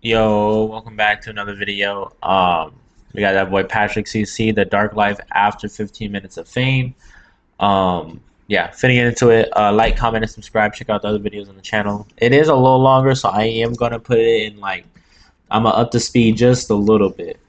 Yo, welcome back to another video. We got that boy Patrick CC, The Dark Life After 15 Minutes of Fame. Yeah, finna get into it. Like, comment, and subscribe. Check out the other videos on the channel. It is a little longer, so I am gonna put it in I'm gonna up the speed just a little bit.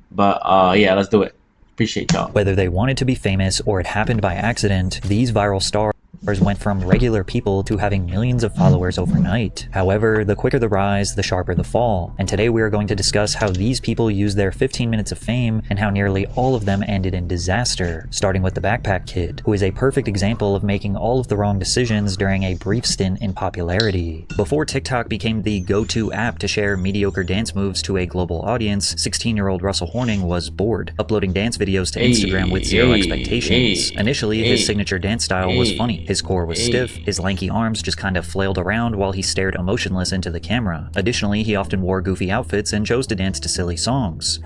But yeah, let's do it. Appreciate y'all. Whether they wanted to be famous or it happened by accident, these viral stars went from regular people to having millions of followers overnight. However, the quicker the rise, the sharper the fall. And today we are going to discuss how these people used their 15 minutes of fame and how nearly all of them ended in disaster, starting with the Backpack Kid, who is a perfect example of making all of the wrong decisions during a brief stint in popularity. Before TikTok became the go-to app to share mediocre dance moves to a global audience, 16-year-old Russell Horning was bored, uploading dance videos to Instagram with zero expectations. Initially, his signature dance style was funny. His core was stiff, his lanky arms just kind of flailed around while he stared emotionless into the camera. Additionally, he often wore goofy outfits and chose to dance to silly songs.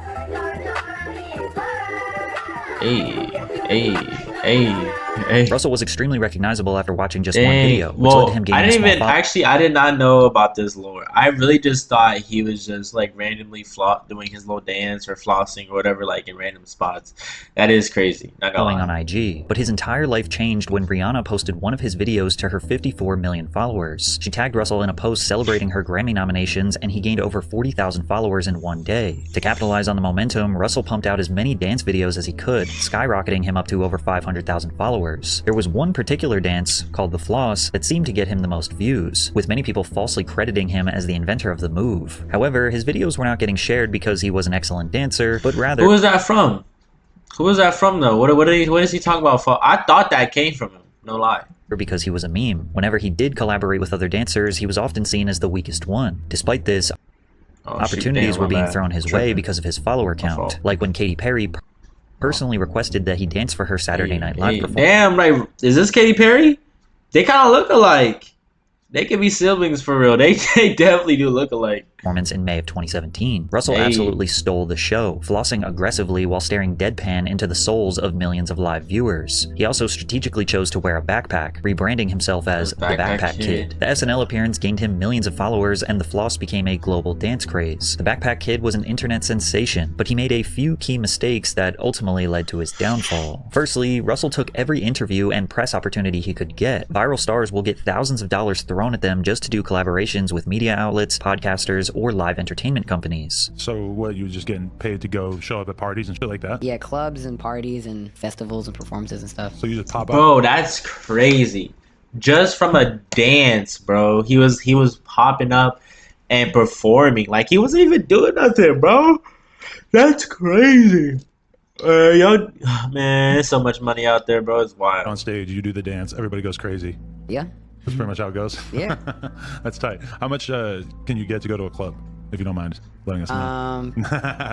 Russell was extremely recognizable after watching just one video, which led to him gaining I did not know about this lore. I really just thought he was just like randomly doing his little dance or flossing or whatever, like in random spots. That is crazy. Not gonna lie. On IG. But his entire life changed when Rihanna posted one of his videos to her 54 million followers. She tagged Russell in a post celebrating her Grammy nominations, and he gained over 40,000 followers in one day. To capitalize on the momentum, Russell pumped out as many dance videos as he could, skyrocketing him up to over 500,000 followers. There was one particular dance, called the Floss, that seemed to get him the most views, with many people falsely crediting him as the inventor of the move. However, his videos were not getting shared because he was an excellent dancer, but rather— Who was that from? Who was that from though? What is he talking about? I thought that came from him, no lie. Because he was a meme. Whenever he did collaborate with other dancers, he was often seen as the weakest one. Despite this, opportunities were being thrown his way because of his follower count, like when Katy Perry personally requested that he dance for her Saturday Night Live performance. Damn, like, is this Katy Perry? They kind of look alike. They could be siblings for real. They definitely do look alike. Performance in May of 2017. Russell absolutely stole the show, flossing aggressively while staring deadpan into the souls of millions of live viewers. He also strategically chose to wear a backpack, rebranding himself as the Backpack Kid. The SNL appearance gained him millions of followers, and the floss became a global dance craze. The Backpack Kid was an internet sensation, but he made a few key mistakes that ultimately led to his downfall. Firstly, Russell took every interview and press opportunity he could get. Viral stars will get thousands of dollars thrown at them just to do collaborations with media outlets, podcasters, or live entertainment companies. So what, you were just getting paid to go show up at parties and shit like that? Yeah, clubs and parties and festivals and performances and stuff. So you just pop up? Bro, that's crazy. Just from a dance, bro. He was popping up and performing. Like, he wasn't even doing nothing, bro. That's crazy. Yo, man, there's so much money out there, bro. It's wild. On stage, you do the dance, everybody goes crazy. Yeah. That's pretty much how it goes. Yeah. That's tight. How much can you get to go to a club, if you don't mind letting us know?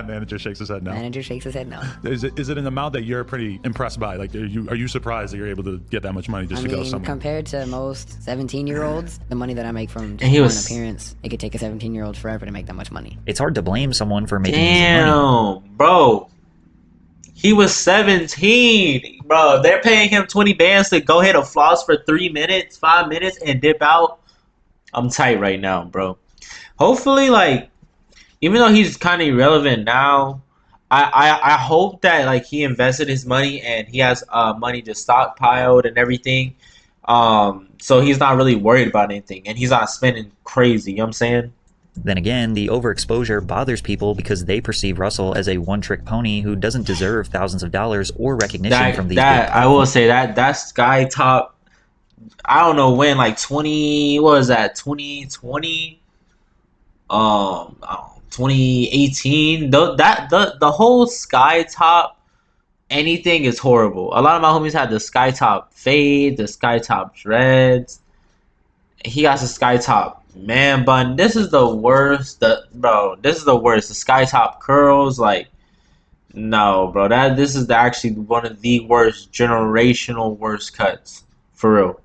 Manager shakes his head no. Manager shakes his head no. Is it an amount that you're pretty impressed by? Like, are you surprised that you're able to get that much money just to go somewhere? Compared to most 17-year-olds, the money that I make from just one appearance, it could take a 17-year-old forever to make that much money. It's hard to blame someone for making easy money. Bro. He was 17, bro. They're paying him 20 bands to go hit a floss for 3 minutes, 5 minutes, and dip out. I'm tight right now, bro. Hopefully, like, even though he's kind of irrelevant now, I hope that like he invested his money and he has money just stockpiled and everything. So he's not really worried about anything and he's not spending crazy. You know what I'm saying? Then again, the overexposure bothers people because they perceive Russell as a one-trick pony who doesn't deserve thousands of dollars or recognition from these big platforms. I will say that Sky Top, I don't know when, like 2020, 2018. The whole Sky Top anything is horrible. A lot of my homies had the Sky Top fade, the Sky Top dreads. He got the Sky Top man bun. This is the worst. This is the worst. The Sky Top curls, like, no, bro. This is actually one of the worst generational worst cuts, for real.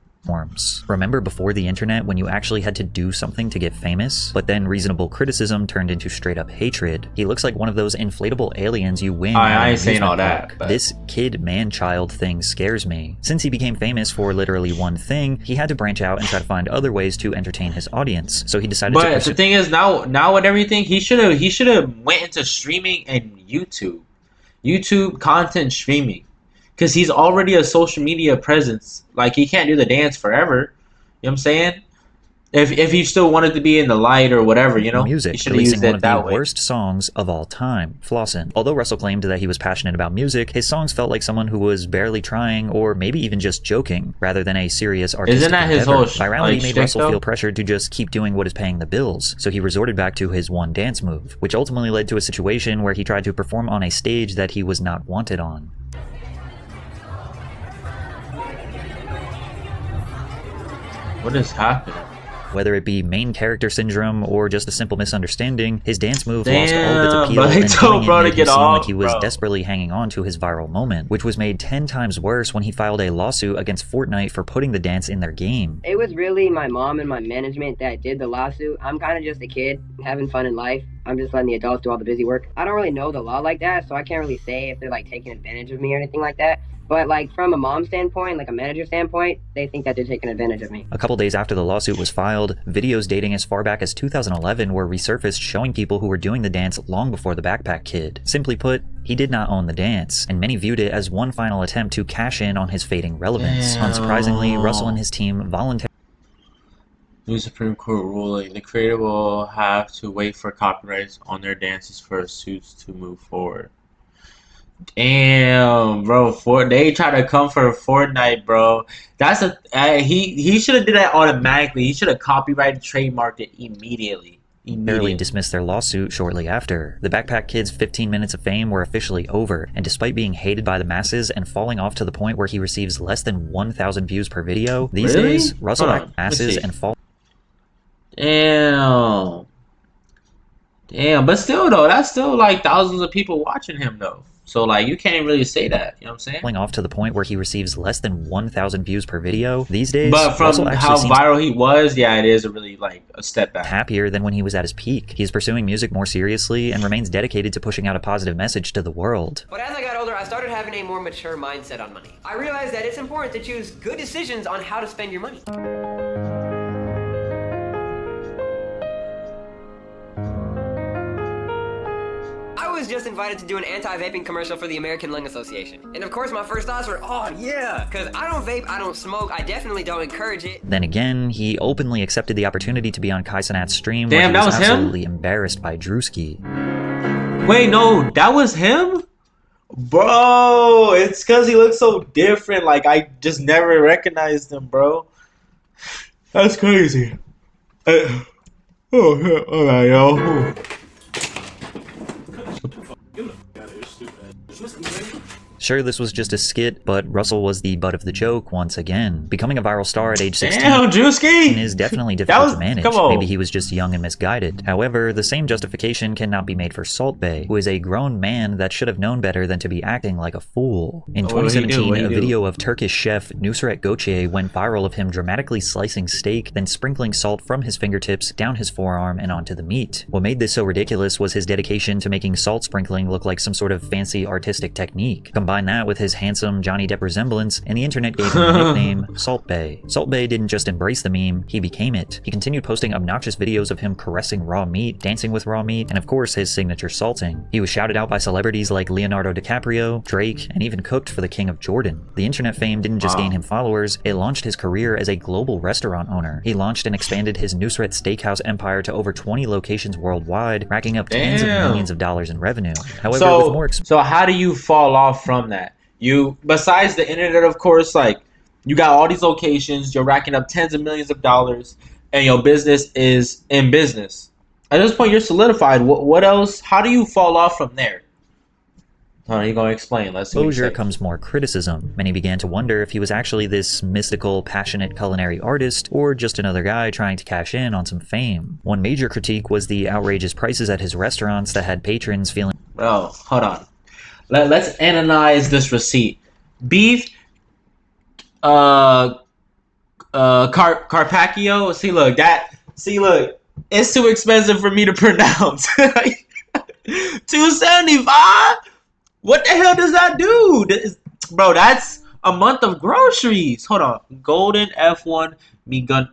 Remember before the internet when you actually had to do something to get famous? But then reasonable criticism turned into straight up hatred. He looks like one of those inflatable aliens you win. I ain't saying all that. But... This kid man-child thing scares me. Since he became famous for literally one thing, he had to branch out and try to find other ways to entertain his audience. So he decided to But the thing is, now with everything, he should have went into streaming and YouTube content streaming. Because he's already a social media presence. Like, he can't do the dance forever. You know what I'm saying? If he still wanted to be in the light or whatever, you know? Music, he should have used one it of that the way. worst songs of all time, Flossin'. Although Russell claimed that he was passionate about music, his songs felt like someone who was barely trying or maybe even just joking, rather than a serious artistic Isn't that his endeavor. whole Virality made Russell though? feel pressured to just keep doing what is paying the bills, so he resorted back to his one dance move, which ultimately led to a situation where he tried to perform on a stage that he was not wanted on. What is happening? Whether it be main character syndrome or just a simple misunderstanding, his dance move lost all of its appeal, bro, and told bro to made him get seem off, like he was bro. desperately hanging on to his viral moment, which was made 10 times worse when he filed a lawsuit against Fortnite for putting the dance in their game. It was really my mom and my management that did the lawsuit. I'm kind of just a kid having fun in life. I'm just letting the adults do all the busy work. I don't really know the law like that, so I can't really say if they're like taking advantage of me or anything like that. But like from a mom standpoint, like a manager standpoint, they think that they're taking advantage of me. A couple days after the lawsuit was filed, videos dating as far back as 2011 were resurfaced showing people who were doing the dance long before the Backpack Kid. Simply put, he did not own the dance, and many viewed it as one final attempt to cash in on his fading relevance. Unsurprisingly, Russell and his team voluntarily New Supreme Court ruling. The creator will have to wait for copyrights on their dances for suits to move forward. Damn, bro. They try to come for Fortnite, bro. That's he should have did that automatically. He should have copyrighted, trademarked it immediately. barely dismissed their lawsuit shortly after. The Backpack Kid's 15 minutes of fame were officially over, and despite being hated by the masses and falling off to the point where he receives less than 1,000 views per video, these days, Russell lacked masses and fall. Damn, but still though, that's still like thousands of people watching him though. So like you can't really say that, you know what I'm saying? Falling off to the point where he receives less than 1,000 views per video these days. But from how viral he was, yeah, it is really like a step back. Happier than when he was at his peak. He is pursuing music more seriously and remains dedicated to pushing out a positive message to the world. But as I got older, I started having a more mature mindset on money. I realized that it's important to choose good decisions on how to spend your money. I was just invited to do an anti-vaping commercial for the American Lung Association. And of course my first thoughts were, oh yeah, because I don't vape, I don't smoke, I definitely don't encourage it. Then again, he openly accepted the opportunity to be on Kai Cenat's stream. Damn, where he that was absolutely him? embarrassed by Drewski. Wait, no, that was him? Bro, it's because he looks so different. Like, I just never recognized him, bro. That's crazy. Oh, alright, yo. Sure, this was just a skit, but Russell was the butt of the joke once again. Becoming a viral star at age 16 Damn, Drewski! is definitely difficult to manage. Come on. Maybe he was just young and misguided. However, the same justification cannot be made for Salt Bae, who is a grown man that should have known better than to be acting like a fool. In 2017, a video of Turkish chef Nusret Gökçe went viral of him dramatically slicing steak, then sprinkling salt from his fingertips down his forearm and onto the meat. What made this so ridiculous was his dedication to making salt sprinkling look like some sort of fancy artistic technique. Combine that with his handsome Johnny Depp resemblance, and the internet gave him the nickname Salt Bae. Salt Bae didn't just embrace the meme, he became it. He continued posting obnoxious videos of him caressing raw meat, dancing with raw meat, and of course his signature salting. He was shouted out by celebrities like Leonardo DiCaprio, Drake, and even cooked for the King of Jordan. The internet fame didn't just gain him followers, it launched his career as a global restaurant owner. He launched and expanded his Nusret Steakhouse empire to over 20 locations worldwide, racking up tens of millions of dollars in revenue. However, with more so how do you fall off from that? You, besides the internet, of course, like, you got all these locations, you're racking up tens of millions of dollars, and your business is in business. At this point, you're solidified. What else? How do you fall off from there? You're going to explain. Let's see. Exposure comes more criticism. Many began to wonder if he was actually this mystical, passionate culinary artist, or just another guy trying to cash in on some fame. One major critique was the outrageous prices at his restaurants that had patrons feeling... Bro, hold on. Let's analyze this receipt. Beef, Carpaccio. See, look, it's too expensive for me to pronounce. 275. What the hell does that do? Bro, that's a month of groceries. Hold on. Golden F1 McNunn.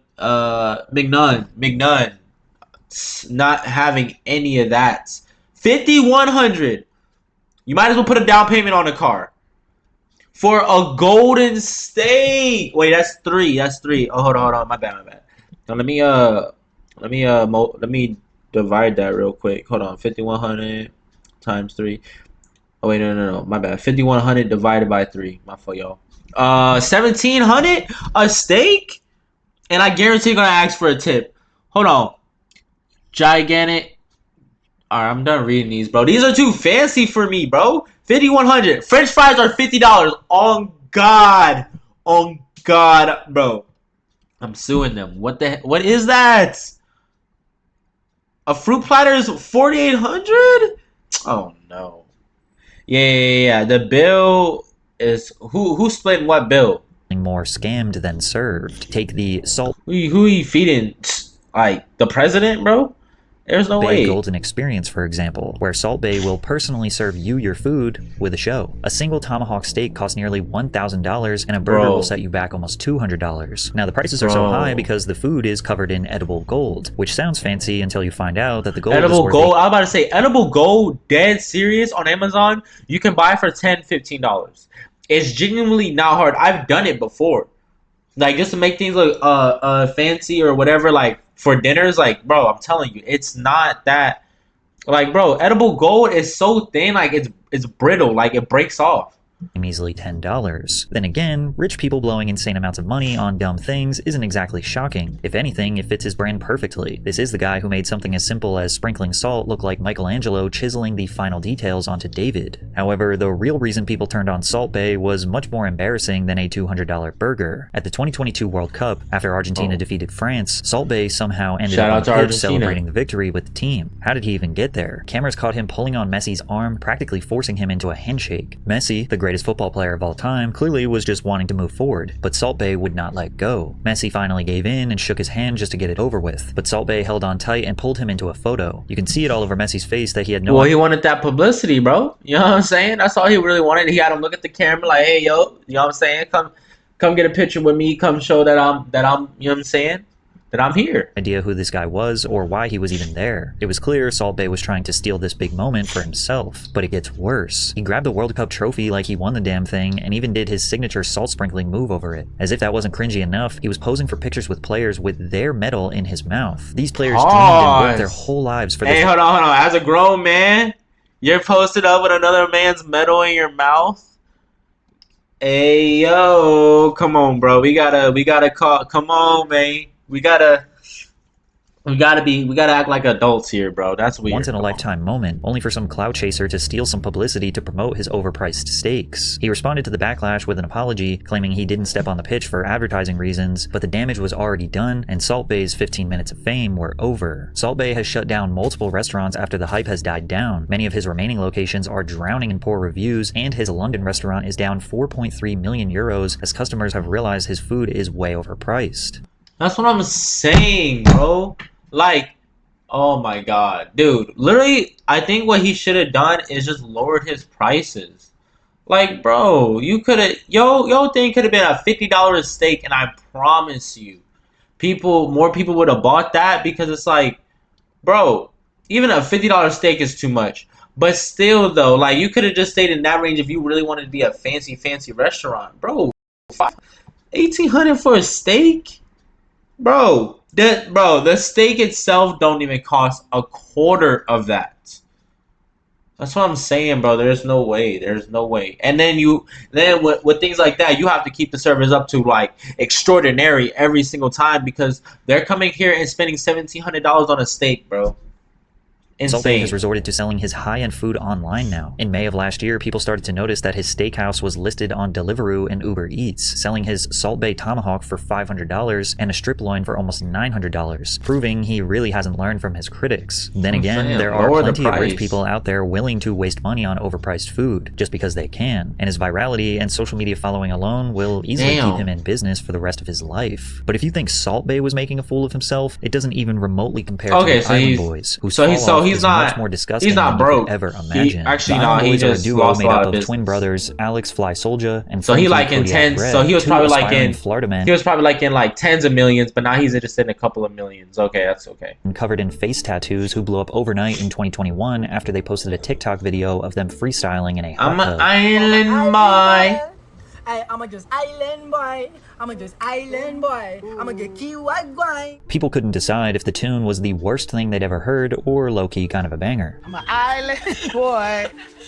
Not having any of that. 5,100. You might as well put a down payment on a car. For a golden steak. Wait, that's 3. That's 3. Oh, hold on. My bad. Now let me divide that real quick. Hold on. 5,100 times 3. Oh wait, no. My bad. 5,100 divided by 3. My fault, y'all. 1,700 a steak, and I guarantee you're gonna ask for a tip. Hold on. Gigantic. All right, I'm done reading these, bro. These are too fancy for me, bro. 5,100. French fries are $50. On God, bro. I'm suing them. What is that? A fruit platter is 4,800. Oh no. Yeah. The bill is who split what bill? More scammed than served. Take the Salt Who you feeding? Like the president, bro? There's no way. Golden Experience, for example, where Salt Bae will personally serve you your food with a show. A single tomahawk steak costs nearly $1,000, and a burger will set you back almost $200. Now, the prices are so high because the food is covered in edible gold, which sounds fancy until you find out that the gold edible is worth gold. I was about to say edible gold. Dead serious on Amazon. You can buy for $10, $15. It's genuinely not hard. I've done it before, like just to make things look fancy or whatever, like. For dinners, like, bro, I'm telling you, it's not that, like, bro, edible gold is so thin, like, it's brittle, like, it breaks off. Measly $10. Then again, rich people blowing insane amounts of money on dumb things isn't exactly shocking. If anything, it fits his brand perfectly. This is the guy who made something as simple as sprinkling salt look like Michelangelo chiseling the final details onto David. However, the real reason people turned on Salt Bae was much more embarrassing than a $200 burger. At the 2022 World Cup, after Argentina defeated France, Salt Bae somehow ended up on the pitch celebrating the victory with the team. How did he even get there? Cameras caught him pulling on Messi's arm, practically forcing him into a handshake. Messi, the greatest football player of all time, clearly was just wanting to move forward, but Salt Bae would not let go. Messi finally gave in and shook his hand just to get it over with, but Salt Bae held on tight and pulled him into a photo. You can see it all over Messi's face that he had no... Well, he wanted that publicity, bro. You know what I'm saying? That's all he really wanted. He had him look at the camera like, hey, yo, you know what I'm saying? Come get a picture with me. Come show that I'm, you know what I'm saying? That I'm here. Idea who this guy was or why he was even there. It was clear Salt Bae was trying to steal this big moment for himself, but it gets worse. He grabbed the World Cup trophy like he won the damn thing and even did his signature salt sprinkling move over it. As if that wasn't cringy enough, he was posing for pictures with players with their medal in his mouth. These players dreamed and worked their whole lives for this. Hey, hold on. As a grown man, you're posted up with another man's medal in your mouth? Hey, yo, come on, bro. We gotta call. Come on, man. We gotta act like adults here, bro. That's weird. Once in a lifetime moment, only for some clout chaser to steal some publicity to promote his overpriced steaks. He responded to the backlash with an apology, claiming he didn't step on the pitch for advertising reasons, but the damage was already done, and Salt Bae's 15 minutes of fame were over. Salt Bae has shut down multiple restaurants after the hype has died down. Many of his remaining locations are drowning in poor reviews, and his London restaurant is down 4.3 million euros as customers have realized his food is way overpriced. That's what I'm saying, bro. Like, oh my god, dude. Literally, I think what he should have done is just lowered his prices. Like, bro, you could have, yo thing could have been a $50 steak, and I promise you, more people would have bought that, because it's like, bro, even a $50 steak is too much. But still, though, like, you could have just stayed in that range if you really wanted to be a fancy restaurant, bro. $1,800 for a steak, bro. The steak itself don't even cost a quarter of that. That's what I'm saying, bro. There's no way. And then with things like that, you have to keep the servers up to like extraordinary every single time, because they're coming here and spending $1,700 on a steak, bro. Salt Bae has resorted to selling his high-end food online now. In May of last year, people started to notice that his steakhouse was listed on Deliveroo and Uber Eats, selling his Salt Bae tomahawk for $500 and a strip loin for almost $900, proving he really hasn't learned from his critics. Then again, there are plenty of rich people out there willing to waste money on overpriced food just because they can, and his virality and social media following alone will easily keep him in business for the rest of his life. But if you think Salt Bae was making a fool of himself, it doesn't even remotely compare to the Island Boys, whose he's much more disgusting than you could ever imagine. He just a duo made up of twin brothers Alex Fly Soldier and so he like in tens. So he was probably like in Florida men. He was probably like in like tens of millions, but now he's interested in a couple of millions. Okay, that's okay. And covered in face tattoos, who blew up overnight in 2021 after they posted a TikTok video of them freestyling in a hot tub. I'm an island boy. I'm just island boy. I'm just island boy. I'm get Kiwi. People couldn't decide if the tune was the worst thing they'd ever heard or low-key kind of a banger. I'm an island boy.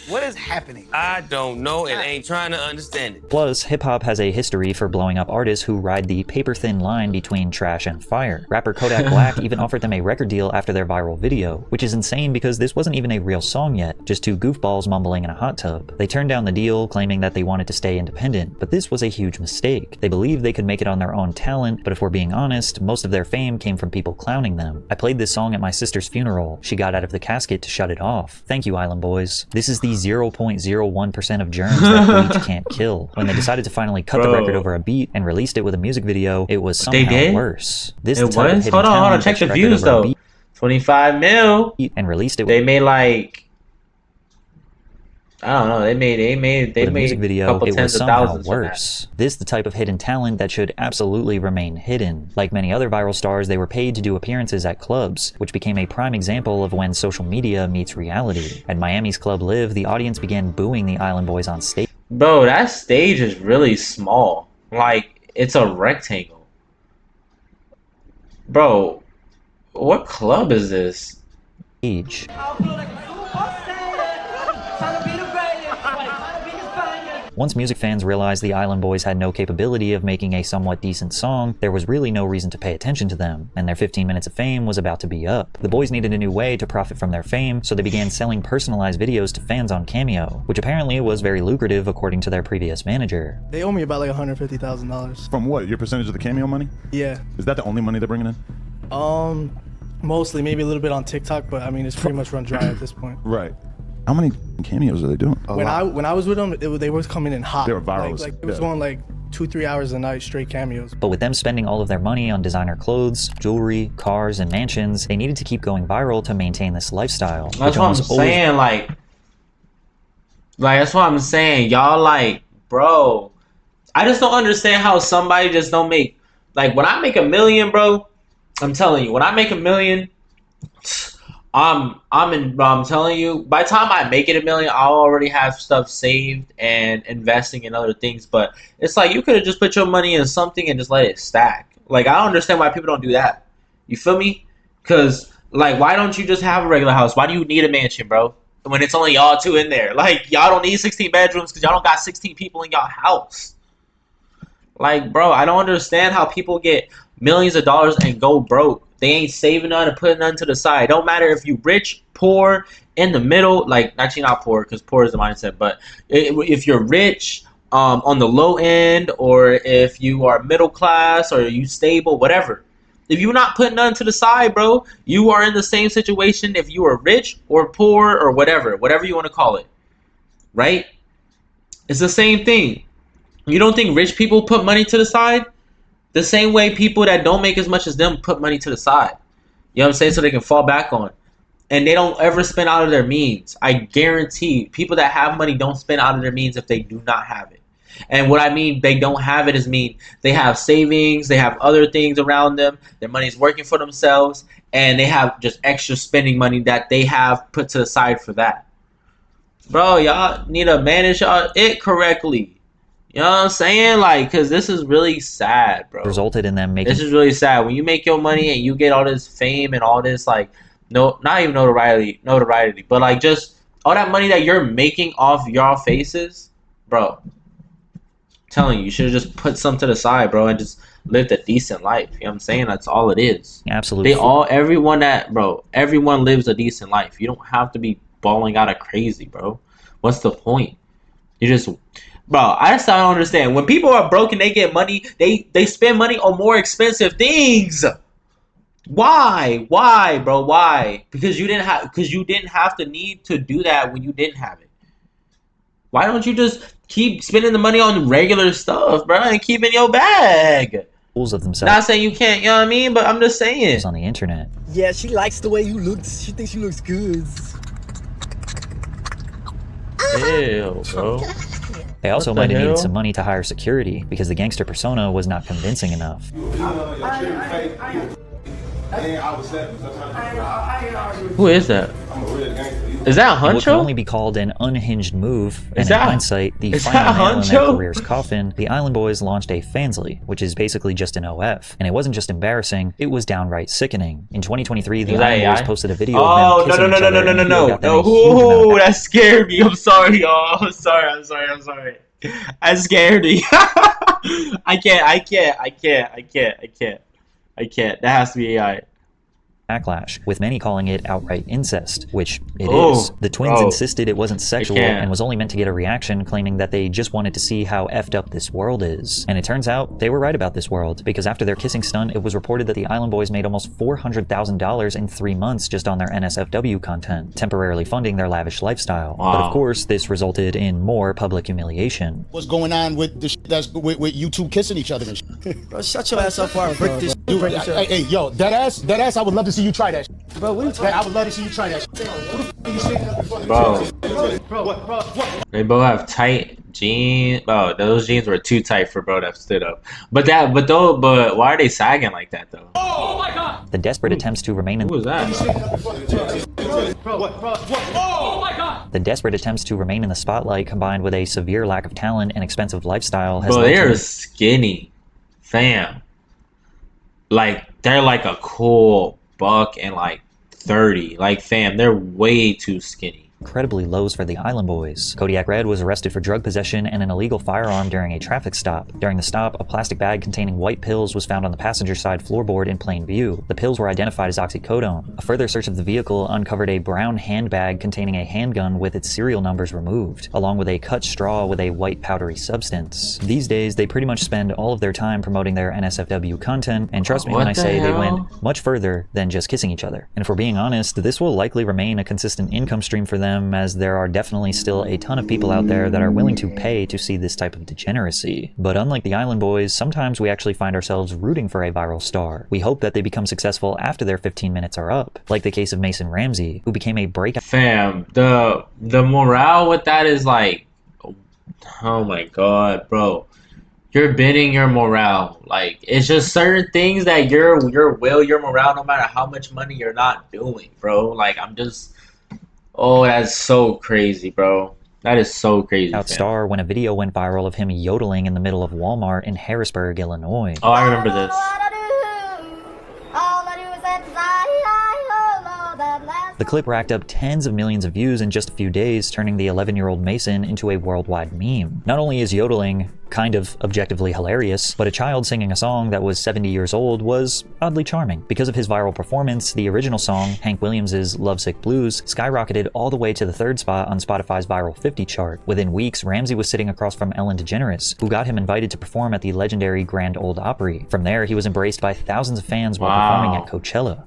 What is happening? I don't know and ain't trying to understand it. Plus, hip-hop has a history for blowing up artists who ride the paper-thin line between trash and fire. Rapper Kodak Black even offered them a record deal after their viral video, which is insane because this wasn't even a real song yet, just two goofballs mumbling in a hot tub. They turned down the deal, claiming that they wanted to stay independent, but this was a huge mistake. They believed they could make it on their own talent, but if we're being honest, most of their fame came from people clowning them. I played this song at my sister's funeral. She got out of the casket to shut it off. Thank you, Island Boys. This is the 0.01% of germs that bleach can't kill. When they decided to finally cut the record over a beat and released it with a music video, it was somehow worse. This it was? Hold on, check the views though. 25 mil. And released it. They made like, I don't know. They made a music video. It was somehow worse. This the type of hidden talent that should absolutely remain hidden. Like many other viral stars, they were paid to do appearances at clubs, which became a prime example of when social media meets reality. At Miami's Club Live, the audience began booing the Island Boys on stage. Bro, that stage is really small. Like it's a rectangle. Bro, what club is this? Age. Once music fans realized the Island Boys had no capability of making a somewhat decent song, there was really no reason to pay attention to them, and their 15 minutes of fame was about to be up. The boys needed a new way to profit from their fame, so they began selling personalized videos to fans on Cameo, which apparently was very lucrative according to their previous manager. They owe me about like $150,000. From what? Your percentage of the Cameo money? Yeah. Is that the only money they're bringing in? Mostly, maybe a little bit on TikTok, but I mean, it's pretty much run dry at this point. Right. How many cameos are they doing? When I was with them, they were coming in hot. They were viral. Like it was going like 2-3 hours a night, straight cameos. But with them spending all of their money on designer clothes, jewelry, cars, and mansions, they needed to keep going viral to maintain this lifestyle. That's what I'm saying. Like that's what I'm saying. Y'all like, bro, I just don't understand how somebody just don't make, like when I make $1 million, bro, I'm telling you, when I make $1 million, I'm telling you, by the time I make it $1 million, I'll already have stuff saved and investing in other things. But it's like you could have just put your money in something and just let it stack. Like I don't understand why people don't do that. You feel me? Because like, why don't you just have a regular house? Why do you need a mansion, bro? When it's only y'all two in there. Like y'all don't need 16 bedrooms because y'all don't got 16 people in y'all house. Like, bro, I don't understand how people get millions of dollars and go broke. They ain't saving none and putting none to the side. It don't matter if you rich, poor, in the middle. Like, actually not poor, because poor is the mindset. But if you're rich, on the low end, or if you are middle class, or you stable, whatever. If you're not putting none to the side, bro, you are in the same situation if you are rich or poor or whatever you want to call it. Right? It's the same thing. You don't think rich people put money to the side? The same way people that don't make as much as them put money to the side. You know what I'm saying? So they can fall back on. And they don't ever spend out of their means. I guarantee people that have money don't spend out of their means if they do not have it. And what I mean they don't have it is mean they have savings, they have other things around them, their money's working for themselves, and they have just extra spending money that they have put to the side for that. Bro, y'all need to manage it correctly. You know what I'm saying? Like, because this is really sad, bro. Resulted in them making... This is really sad. When you make your money and you get all this fame and all this, like, no, not even notoriety, but, like, just all that money that you're making off y'all faces, bro. I'm telling you, you should have just put some to the side, bro, and just lived a decent life. You know what I'm saying? That's all it is. Absolutely. Everyone lives a decent life. You don't have to be balling out of crazy, bro. What's the point? You just, bro, I just don't understand. When people are broke and they get money, they spend money on more expensive things. Why, bro? Why? Because you didn't have to need to do that when you didn't have it. Why don't you just keep spending the money on regular stuff, bro, and keep in your bag? Of themselves. Not saying you can't, you know what I mean, but I'm just saying. On the internet. Yeah, she likes the way you look. She thinks you looks good. Ew, bro. They also might have needed some money to hire security because the gangster persona was not convincing enough. Who is that? Is that Huncho? What can only be called an unhinged move, and in hindsight, the final nail in their career's coffin, the Island Boys launched a Fansly, which is basically just an OF. And it wasn't just embarrassing, it was downright sickening. In 2023, the Island Boys posted a video of them kissing each other. No. Ooh, that scared me. I'm sorry, y'all. I'm sorry. I scared me. I can't. That has to be AI. Backlash, with many calling it outright incest, which it is. The twins insisted it wasn't sexual and was only meant to get a reaction, claiming that they just wanted to see how effed up this world is. And it turns out they were right about this world, because after their kissing stunt, it was reported that the Island Boys made almost $400,000 in 3 months just on their NSFW content, temporarily funding their lavish lifestyle. But of course, this resulted in more public humiliation. What's going on with the that's with you two kissing each other and shit? Bro, shut your ass up before I break this. Dude, hey, yo, that ass, I would love to see you try that shit. Bro, what are you talking about? I would love to see you try that shit. Who the f are you shaking up in front of? Bro, what? They both have tight jeans. Oh, those jeans were too tight for bro that stood up. But why are they sagging like that though? Oh my god! The desperate attempts to remain in Who was that? Oh my god! The desperate attempts to remain in the spotlight, combined with a severe lack of talent and expensive lifestyle, has bro, they are skinny, fam. Like they're like a cool buck and like 30. Like fam, they're way too skinny. Incredibly lows for the Island Boys. Kodiak Red was arrested for drug possession and an illegal firearm during a traffic stop. During the stop, a plastic bag containing white pills was found on the passenger side floorboard in plain view. The pills were identified as oxycodone. A further search of the vehicle uncovered a brown handbag containing a handgun with its serial numbers removed, along with a cut straw with a white powdery substance. These days, they pretty much spend all of their time promoting their NSFW content, and trust me when I say they went much further than just kissing each other. And if we're being honest, this will likely remain a consistent income stream for them, as there are definitely still a ton of people out there that are willing to pay to see this type of degeneracy. But unlike the Island Boys, sometimes we actually find ourselves rooting for a viral star. We hope that they become successful after their 15 minutes are up, like the case of Mason Ramsey, who became a breakout. Fam, the morale with that is like, oh my god, bro. You're bending your morale. Like, it's just certain things that your morale, no matter how much money you're not doing, bro. Like, I'm just... Oh, that's so crazy, bro. That is so crazy. Star when a video went viral of him yodeling in the middle of Walmart in Harrisburg, Illinois. Oh, I remember this. The clip racked up tens of millions of views in just a few days, turning the 11-year-old Mason into a worldwide meme. Not only is yodeling kind of objectively hilarious, but a child singing a song that was 70 years old was oddly charming. Because of his viral performance, the original song, Hank Williams' Lovesick Blues, skyrocketed all the way to the 3rd spot on Spotify's Viral 50 chart. Within weeks, Ramsey was sitting across from Ellen DeGeneres, who got him invited to perform at the legendary Grand Ole Opry. From there, he was embraced by thousands of fans while performing at Coachella.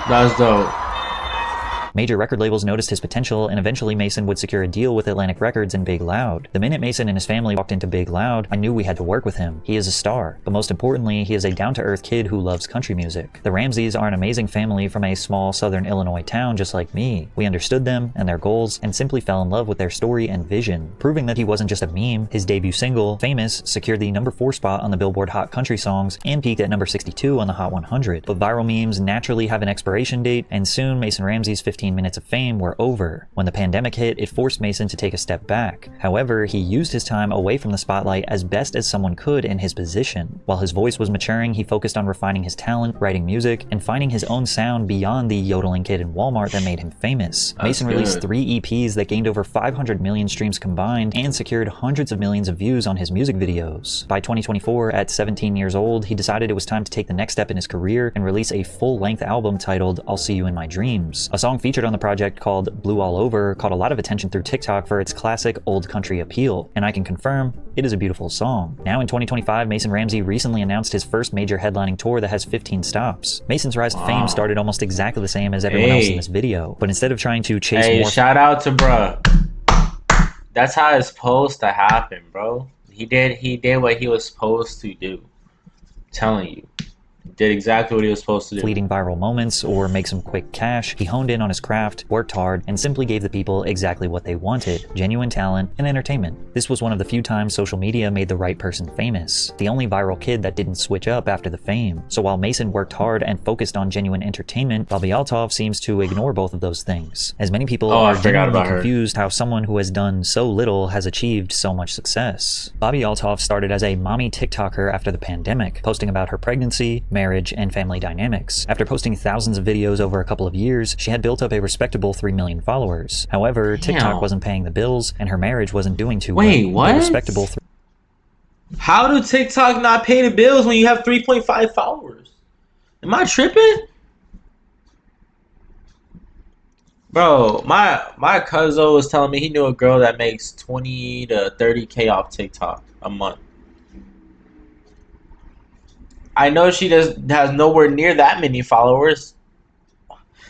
That's dope. Major record labels noticed his potential, and eventually Mason would secure a deal with Atlantic Records and Big Loud. The minute Mason and his family walked into Big Loud, I knew we had to work with him. He is a star, but most importantly, he is a down-to-earth kid who loves country music. The Ramseys are an amazing family from a small southern Illinois town just like me. We understood them and their goals, and simply fell in love with their story and vision. Proving that he wasn't just a meme, his debut single, Famous, secured the number 4 spot on the Billboard Hot Country Songs and peaked at number 62 on the Hot 100. But viral memes naturally have an expiration date, and soon Mason Ramsey's 15 15 minutes of fame were over. When the pandemic hit, it forced Mason to take a step back. However, he used his time away from the spotlight as best as someone could in his position. While his voice was maturing, he focused on refining his talent, writing music, and finding his own sound beyond the yodeling kid in Walmart that made him famous. Mason released 3 EPs that gained over 500 million streams combined and secured hundreds of millions of views on his music videos. By 2024, at 17 years old, he decided it was time to take the next step in his career and release a full-length album titled I'll See You in My Dreams. A song featured on the project called Blue All Over caught a lot of attention through TikTok for its classic old country appeal, and I can confirm it is a beautiful song. Now in 2025, Mason Ramsey recently announced his first major headlining tour that has 15 stops. Mason's rise to fame started almost exactly the same as everyone else in this video, but instead of trying to chase more— shout out to bruh. That's how it's supposed to happen, bro. He did what he was supposed to do. I'm telling you. Did exactly what he was supposed to do. Fleeting viral moments or make some quick cash, he honed in on his craft, worked hard, and simply gave the people exactly what they wanted: genuine talent and entertainment. This was one of the few times social media made the right person famous, the only viral kid that didn't switch up after the fame. So while Mason worked hard and focused on genuine entertainment, Bobbi Althoff seems to ignore both of those things, as many people are genuinely confused how someone who has done so little has achieved so much success. Bobbi Althoff started as a mommy TikToker after the pandemic, posting about her pregnancy, marriage, and family dynamics. After posting thousands of videos over a couple of years, she had built up a respectable 3 million followers. However, TikTok wasn't paying the bills, and her marriage wasn't doing too well. Wait, what? Respectable How do TikTok not pay the bills when you have 3.5 followers? Am I tripping? Bro, my cousin was telling me he knew a girl that makes 20 to 30K off TikTok a month. I know she has nowhere near that many followers.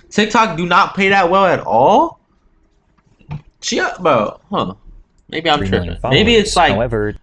TikTok do not pay that well at all? Bro, maybe I'm tripping. Maybe it's like, however,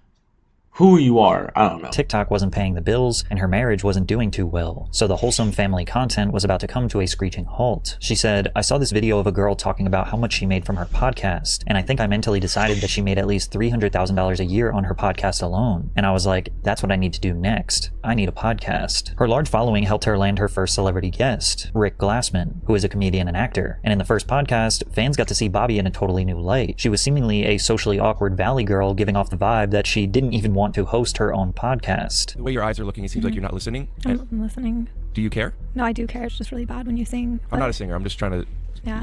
who you are. I don't know. TikTok wasn't paying the bills, and her marriage wasn't doing too well, so the wholesome family content was about to come to a screeching halt. She said, "I saw this video of a girl talking about how much she made from her podcast, and I think I mentally decided that she made at least $300,000 a year on her podcast alone. And I was like, that's what I need to do next. I need a podcast." Her large following helped her land her first celebrity guest, Rick Glassman, who is a comedian and actor. And in the first podcast, fans got to see Bobbi in a totally new light. She was seemingly a socially awkward valley girl, giving off the vibe that she didn't even want to host her own podcast. The way your eyes are looking, it seems like you're not listening. I'm listening. Do you care? No, I do care. It's just really bad when you sing. I'm not a singer. I'm just trying to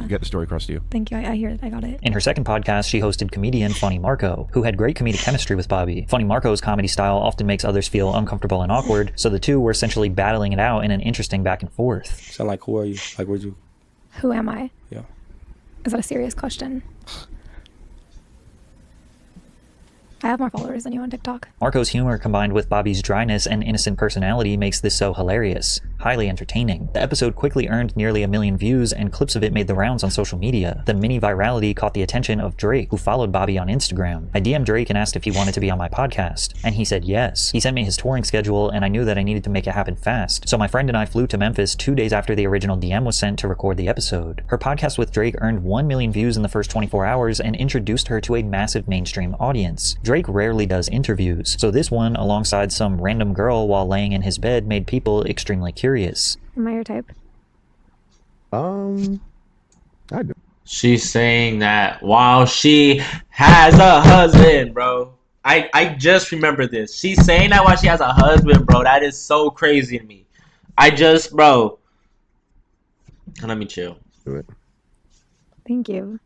get the story across to you. Thank you. I hear it. I got it. In her second podcast, she hosted comedian Funny Marco, who had great comedic chemistry with Bobbi. Funny Marco's comedy style often makes others feel uncomfortable and awkward, so the two were essentially battling it out in an interesting back and forth. Sound like, who are you? Like, where'd you? Who am I? Yeah. Is that a serious question? I have more followers than you on TikTok. Marco's humor combined with Bobbi's dryness and innocent personality makes this so hilarious, highly entertaining. The episode quickly earned nearly 1 million views, and clips of it made the rounds on social media. The mini virality caught the attention of Drake, who followed Bobbi on Instagram. I DM'd Drake and asked if he wanted to be on my podcast, and he said yes. He sent me his touring schedule, and I knew that I needed to make it happen fast. So my friend and I flew to Memphis 2 days after the original DM was sent to record the episode. Her podcast with Drake earned 1 million views in the first 24 hours and introduced her to a massive mainstream audience. Drake rarely does interviews, so this one, alongside some random girl while laying in his bed, made people extremely curious. Am I your type? I do. She's saying that while she has a husband, bro. I just remember this. She's saying that while she has a husband, bro. That is so crazy to me. Bro. Let me chill. Do it. Thank you.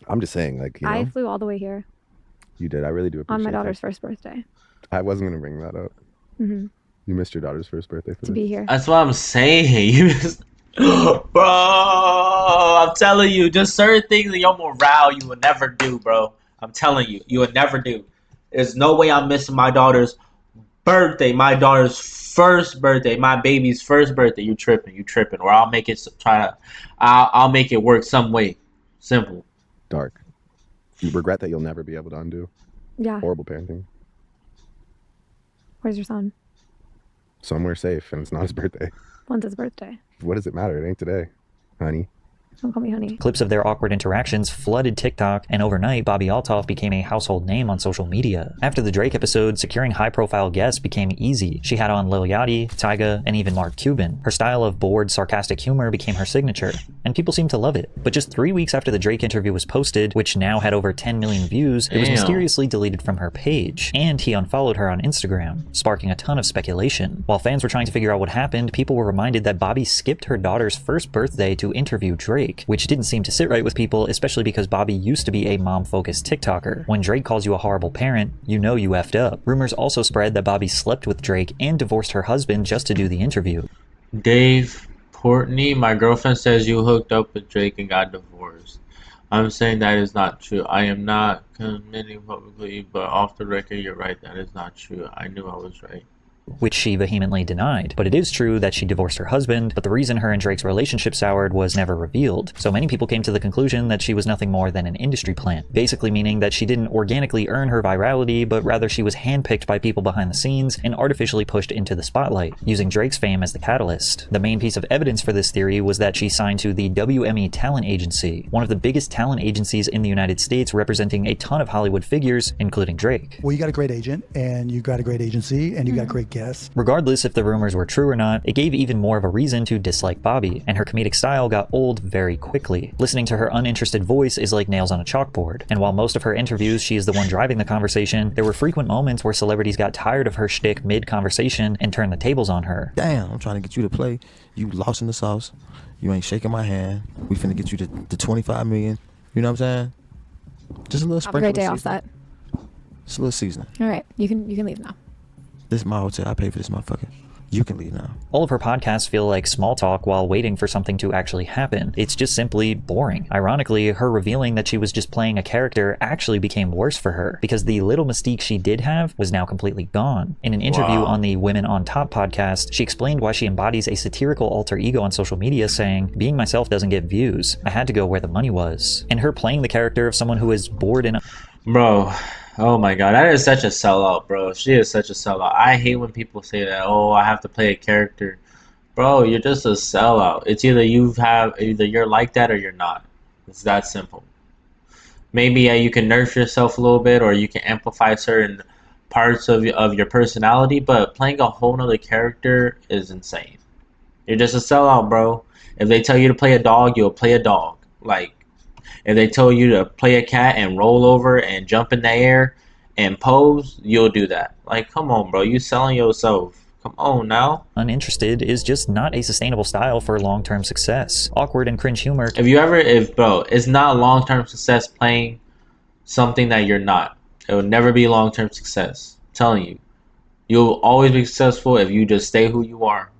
I'm just saying, like, you know. I flew all the way here. You did. I really do appreciate on my daughter's that. first birthday. I wasn't going to bring that up. Mm-hmm. You missed your daughter's first birthday for to be here. That's what I'm saying. You just, bro, I'm telling you, just certain things in your morale you will never do, bro. I'm telling you, you would never do. There's no way I'm missing my daughter's birthday, my daughter's first birthday, my baby's first birthday. You tripping, or I'll make it I'll make it work some way. Simple. Dark. You regret that you'll never be able to undo. Yeah. Horrible parenting. Where's your son? Somewhere safe, and it's not his birthday. When's his birthday? What does it matter? It ain't today, honey. Don't call me honey. Clips of their awkward interactions flooded TikTok, and overnight, Bobbi Althoff became a household name on social media. After the Drake episode, securing high-profile guests became easy. She had on Lil Yachty, Tyga, and even Mark Cuban. Her style of bored, sarcastic humor became her signature, and people seemed to love it. But just 3 weeks after the Drake interview was posted, which now had over 10 million views, it was mysteriously deleted from her page, and he unfollowed her on Instagram, sparking a ton of speculation. While fans were trying to figure out what happened, people were reminded that Bobbi skipped her daughter's first birthday to interview Drake, which didn't seem to sit right with people, especially because Bobbi used to be a mom-focused TikToker. When Drake calls you a horrible parent, you know you effed up. Rumors also spread that Bobbi slept with Drake and divorced her husband just to do the interview. Dave Portney, my girlfriend says you hooked up with Drake and got divorced. I'm saying that is not true. I am not commenting publicly, but off the record, you're right. That is not true. I knew I was right. Which she vehemently denied. But it is true that she divorced her husband, but the reason her and Drake's relationship soured was never revealed. So many people came to the conclusion that she was nothing more than an industry plant, basically meaning that she didn't organically earn her virality, but rather she was handpicked by people behind the scenes and artificially pushed into the spotlight, using Drake's fame as the catalyst. The main piece of evidence for this theory was that she signed to the WME Talent Agency, one of the biggest talent agencies in the United States, representing a ton of Hollywood figures, including Drake. Well, you got a great agent, and you got a great agency, and you got great guests. Regardless if the rumors were true or not, it gave even more of a reason to dislike Bobbi, and her comedic style got old very quickly. Listening to her uninterested voice is like nails on a chalkboard, and while most of her interviews she is the one driving the conversation, there were frequent moments where celebrities got tired of her shtick mid-conversation and turned the tables on her. Damn, I'm trying to get you to play. You lost in the sauce. You ain't shaking my hand. We finna get you to 25 million. You know what I'm saying? Just a little sprinkle. Have a great day off set. Just a little seasoning. All right, you can leave now. This is my hotel. I pay for this motherfucker. You can leave now. All of her podcasts feel like small talk while waiting for something to actually happen. It's just simply boring. Ironically, her revealing that she was just playing a character actually became worse for her, because the little mystique she did have was now completely gone. In an interview on the Women on Top podcast, she explained why she embodies a satirical alter ego on social media, saying, "Being myself doesn't get views. I had to go where the money was." And her playing the character of someone who is bored and... Bro, oh my god, that is such a sellout, bro. She is such a sellout. I hate when people say that, oh, I have to play a character. Bro, you're just a sellout. It's either you're like that or you're not. It's that simple. Maybe you can nerf yourself a little bit, or you can amplify certain parts of your personality, but playing a whole nother character is insane. You're just a sellout, bro. If they tell you to play a dog, you'll play a dog. Like, if they told you to play a cat and roll over and jump in the air and pose, you'll do that. Like, come on, bro. You selling yourself. Come on now. Uninterested is just not a sustainable style for long-term success. Awkward and cringe humor. Bro, it's not long-term success playing something that you're not. It will never be long-term success. I'm telling you. You'll always be successful if you just stay who you are.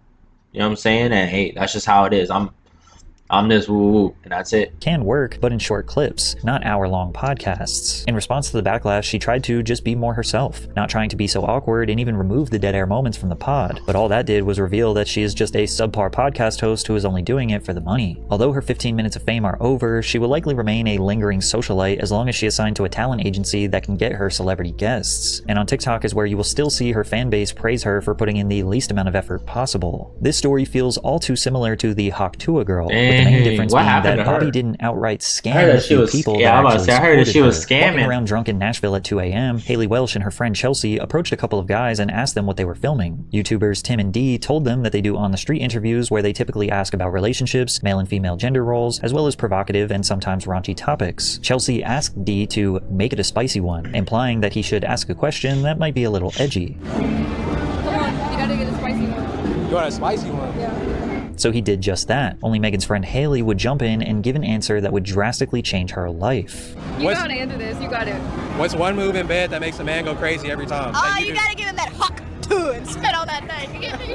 You know what I'm saying? And hey, that's just how it is. I'm this woo-woo, and that's it. Can work, but in short clips, not hour-long podcasts. In response to the backlash, she tried to just be more herself, not trying to be so awkward and even remove the dead air moments from the pod. But all that did was reveal that she is just a subpar podcast host who is only doing it for the money. Although her 15 minutes of fame are over, she will likely remain a lingering socialite as long as she is signed to a talent agency that can get her celebrity guests. And on TikTok is where you will still see her fan base praise her for putting in the least amount of effort possible. This story feels all too similar to the Hawktua girl, with the main difference being that Bobbi didn't outright scam a few people that actually supported her. Walking around drunk in Nashville at 2 a.m., Haley Welsh and her friend Chelsea approached a couple of guys and asked them what they were filming. YouTubers Tim and Dee told them that they do on-the-street interviews where they typically ask about relationships, male and female gender roles, as well as provocative and sometimes raunchy topics. Chelsea asked Dee to make it a spicy one, implying that he should ask a question that might be a little edgy. Come on, you gotta get a spicy one. You want a spicy one? Yeah. So he did just that, only Megan's friend Haley would jump in and give an answer that would drastically change her life. You gotta answer this, you got it. What's one move in bed that makes a man go crazy every time? Oh, you gotta give him that hawk too and spit on that thing. You get me?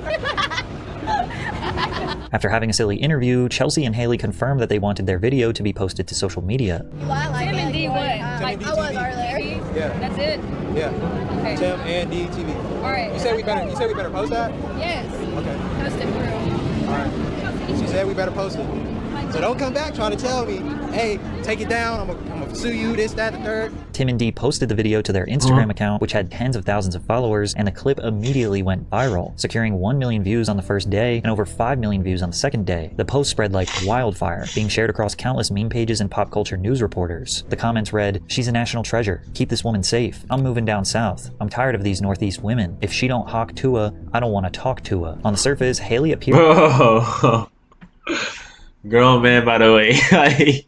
After having a silly interview, Chelsea and Haley confirmed that they wanted their video to be posted to social media. Tim and D what? Tim and D I was earlier. Yeah. That's it? Yeah. Okay. Tim and D TV. Alright. You said we better post that? Yes. Okay. Post it for real. Alright. She said we better post it. So don't come back trying to tell me, hey, take it down, I'm gonna sue you, this, that, the third. Tim and Dee posted the video to their Instagram account, which had tens of thousands of followers, and the clip immediately went viral, securing 1 million views on the first day and over 5 million views on the second day. The post spread like wildfire, being shared across countless meme pages and pop culture news reporters. The comments read, "She's a national treasure. Keep this woman safe. I'm moving down south. I'm tired of these Northeast women. If she don't hawk to her, I don't want to talk to her." On the surface, Haley appeared... Bro. Girl, man, by the way. Like,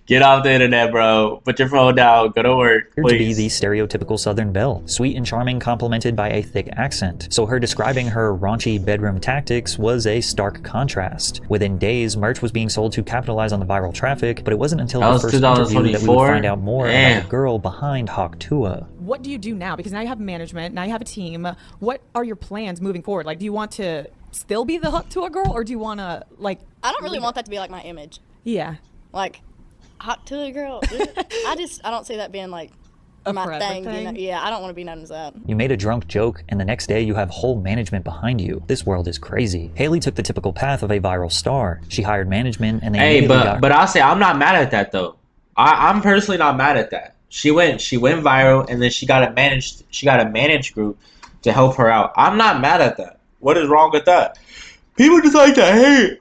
get off the internet, bro. Put your phone down. Go to work, please. To be the stereotypical Southern belle, sweet and charming, complemented by a thick accent. So her describing her raunchy bedroom tactics was a stark contrast. Within days, merch was being sold to capitalize on the viral traffic, but it wasn't until the first interview that we would find out more about the girl behind Hawk Tuah. What do you do now? Because now you have management, now you have a team. What are your plans moving forward? Like, do you want to still be the Hawk Tuah girl, or do you want to, like... I don't really want that to be, like, my image. Yeah. Like, Hawk Tuah girl, I don't see that being, like, my thing. You know? Yeah, I don't want to be known as that. You made a drunk joke, and the next day you have whole management behind you. This world is crazy. Haley took the typical path of a viral star. She hired management, and they but I'll say I'm not mad at that, though. I'm personally not mad at that. She went viral, and then she got a managed group to help her out. I'm not mad at that. What is wrong with that? People just like to hate.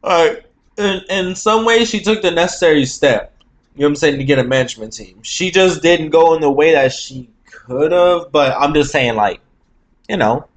Like, in some ways, she took the necessary step. You know what I'm saying, to get a management team. She just didn't go in the way that she could have. But I'm just saying, like, you know,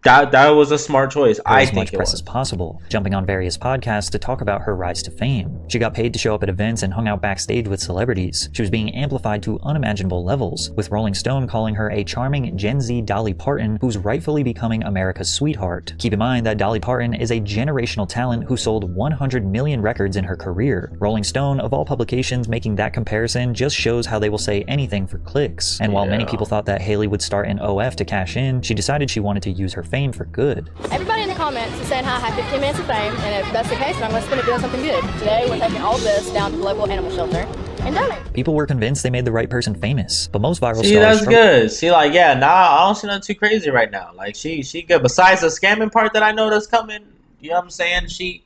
that was a smart choice. I think as much press as possible, jumping on various podcasts to talk about her rise to fame. She got paid to show up at events and hung out backstage with celebrities. She was being amplified to unimaginable levels, with Rolling Stone calling her a charming Gen Z Dolly Parton who's rightfully becoming America's sweetheart. Keep in mind that Dolly Parton is a generational talent who sold 100 million records in her career. Rolling Stone, of all publications, making that comparison just shows how they will say anything for clicks. And while many people thought that Haley would start an OF to cash in, she decided she wanted to use her fame for good. Everybody in the comments is saying how I have 15 minutes of fame, and if that's the case, then I'm going to spend it doing something good. Today, we're taking all of this down to the local animal shelter and donate. People were convinced they made the right person famous, but most viral stars... that's good. See, like, yeah, nah, I don't see nothing too crazy right now. Like, she good. Besides the scamming part that I know that's coming, you know what I'm saying? She's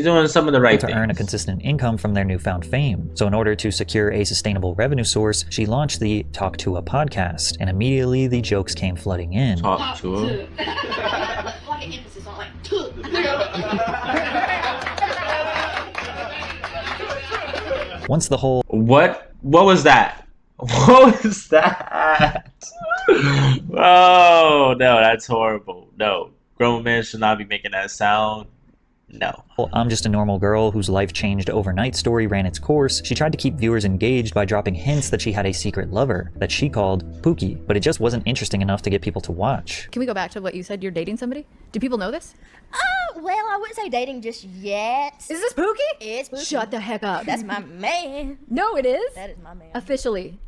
doing some of the right things. To earn a consistent income from their newfound fame. So in order to secure a sustainable revenue source, she launched the Talk Tuah podcast, and immediately the jokes came flooding in. Talk Tuah. Once the whole... What was that? What was that? Oh, no, that's horrible. No, grown men should not be making that sound. No. Well, I'm just a normal girl whose life changed overnight story ran its course. She tried to keep viewers engaged by dropping hints that she had a secret lover that she called Pookie, but it just wasn't interesting enough to get people to watch. Can we go back to what you said? You're dating somebody? Do people know this? Well, I wouldn't say dating just yet. Is this Pookie? It's Pookie. Shut the heck up. That's my man. No, it is. That is my man. Officially.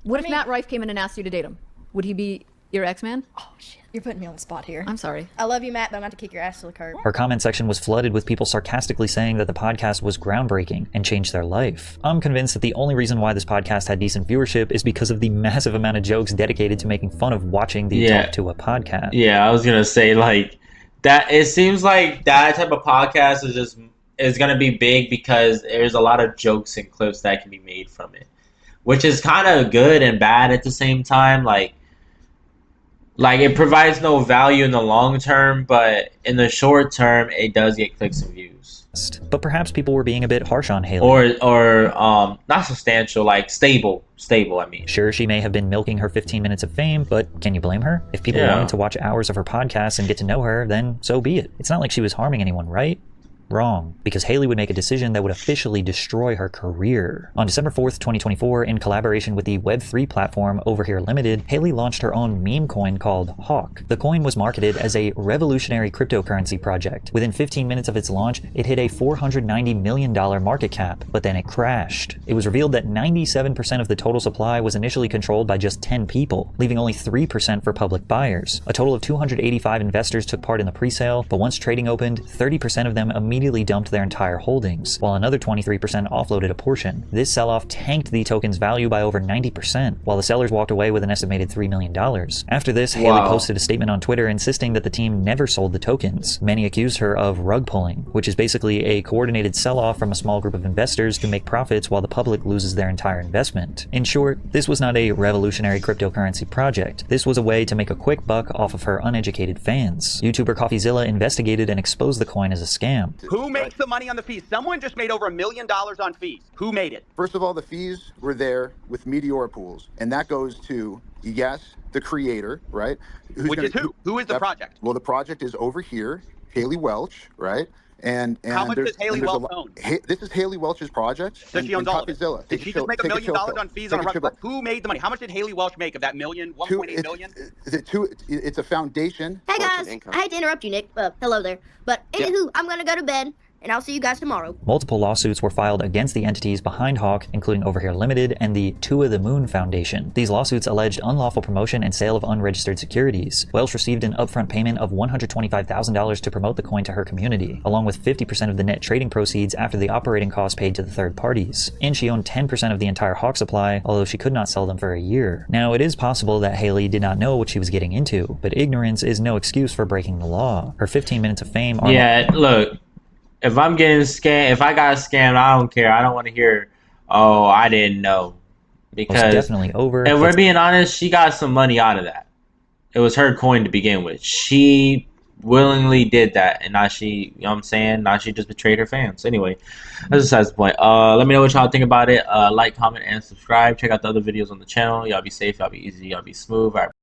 What if Matt Rife came in and asked you to date him? Would he be your ex-man? Oh, shit. You're putting me on the spot here. I'm sorry. I love you, Matt, but I'm about to kick your ass to the curb. Her comment section was flooded with people sarcastically saying that the podcast was groundbreaking and changed their life. I'm convinced that the only reason why this podcast had decent viewership is because of the massive amount of jokes dedicated to making fun of watching the Talk Tuah podcast. Yeah, I was gonna say, like, that it seems like that type of podcast is gonna be big because there's a lot of jokes and clips that can be made from it, which is kind of good and bad at the same time. Like it provides no value in the long term, but in the short term, it does get clicks and views. But perhaps people were being a bit harsh on Haley. Or not substantial, like stable, I mean. Sure, she may have been milking her 15 minutes of fame, but can you blame her? If people wanted to watch hours of her podcast and get to know her, then so be it. It's not like she was harming anyone, right? Wrong, because Haley would make a decision that would officially destroy her career. On December 4th, 2024, in collaboration with the Web3 platform Over Here Limited, Haley launched her own meme coin called Hawk. The coin was marketed as a revolutionary cryptocurrency project. Within 15 minutes of its launch, it hit a $490 million market cap, but then it crashed. It was revealed that 97% of the total supply was initially controlled by just 10 people, leaving only 3% for public buyers. A total of 285 investors took part in the pre-sale, but once trading opened, 30% of them immediately immediately dumped their entire holdings, while another 23% offloaded a portion. This sell-off tanked the token's value by over 90%, while the sellers walked away with an estimated $3 million. After this, Haley posted a statement on Twitter insisting that the team never sold the tokens. Many accused her of rug pulling, which is basically a coordinated sell-off from a small group of investors to make profits while the public loses their entire investment. In short, this was not a revolutionary cryptocurrency project. This was a way to make a quick buck off of her uneducated fans. YouTuber CoffeeZilla investigated and exposed the coin as a scam. Who makes the money on the fees? Someone just made over $1 million on fees. Who made it? First of all, the fees were there with Meteora Pools, and that goes to, yes, the creator, right? Which is who? Who is the project? Well, the project is over here, Haley Welch, right? And how much does Haley Welch own? This is Haley Welch's project. So she owns all of it. Did she just make $1 million on fees on a rug? Who made the money? How much did Haley Welch make of that million? 1.8 million? It's a foundation. Hey guys, I hate to interrupt you, Nick. Hello there. But anywho, I'm gonna go to bed, and I'll see you guys tomorrow. Multiple lawsuits were filed against the entities behind Hawk, including Over Here Limited and the To the Moon Foundation. These lawsuits alleged unlawful promotion and sale of unregistered securities. Welch received an upfront payment of $125,000 to promote the coin to her community, along with 50% of the net trading proceeds after the operating costs paid to the third parties. And she owned 10% of the entire Hawk supply, although she could not sell them for a year. Now, it is possible that Haley did not know what she was getting into, but ignorance is no excuse for breaking the law. Her 15 minutes of fame are— Yeah, look. If I'm getting scammed, if I got scammed, I don't care. I don't want to hear, oh, I didn't know. Because definitely over. If we're being honest, she got some money out of that. It was her coin to begin with. She willingly did that, and now she, you know what I'm saying? Now she just betrayed her fans. Anyway, that's besides the point. Let me know what y'all think about it. Like, comment, and subscribe. Check out the other videos on the channel. Y'all be safe. Y'all be easy. Y'all be smooth. All right.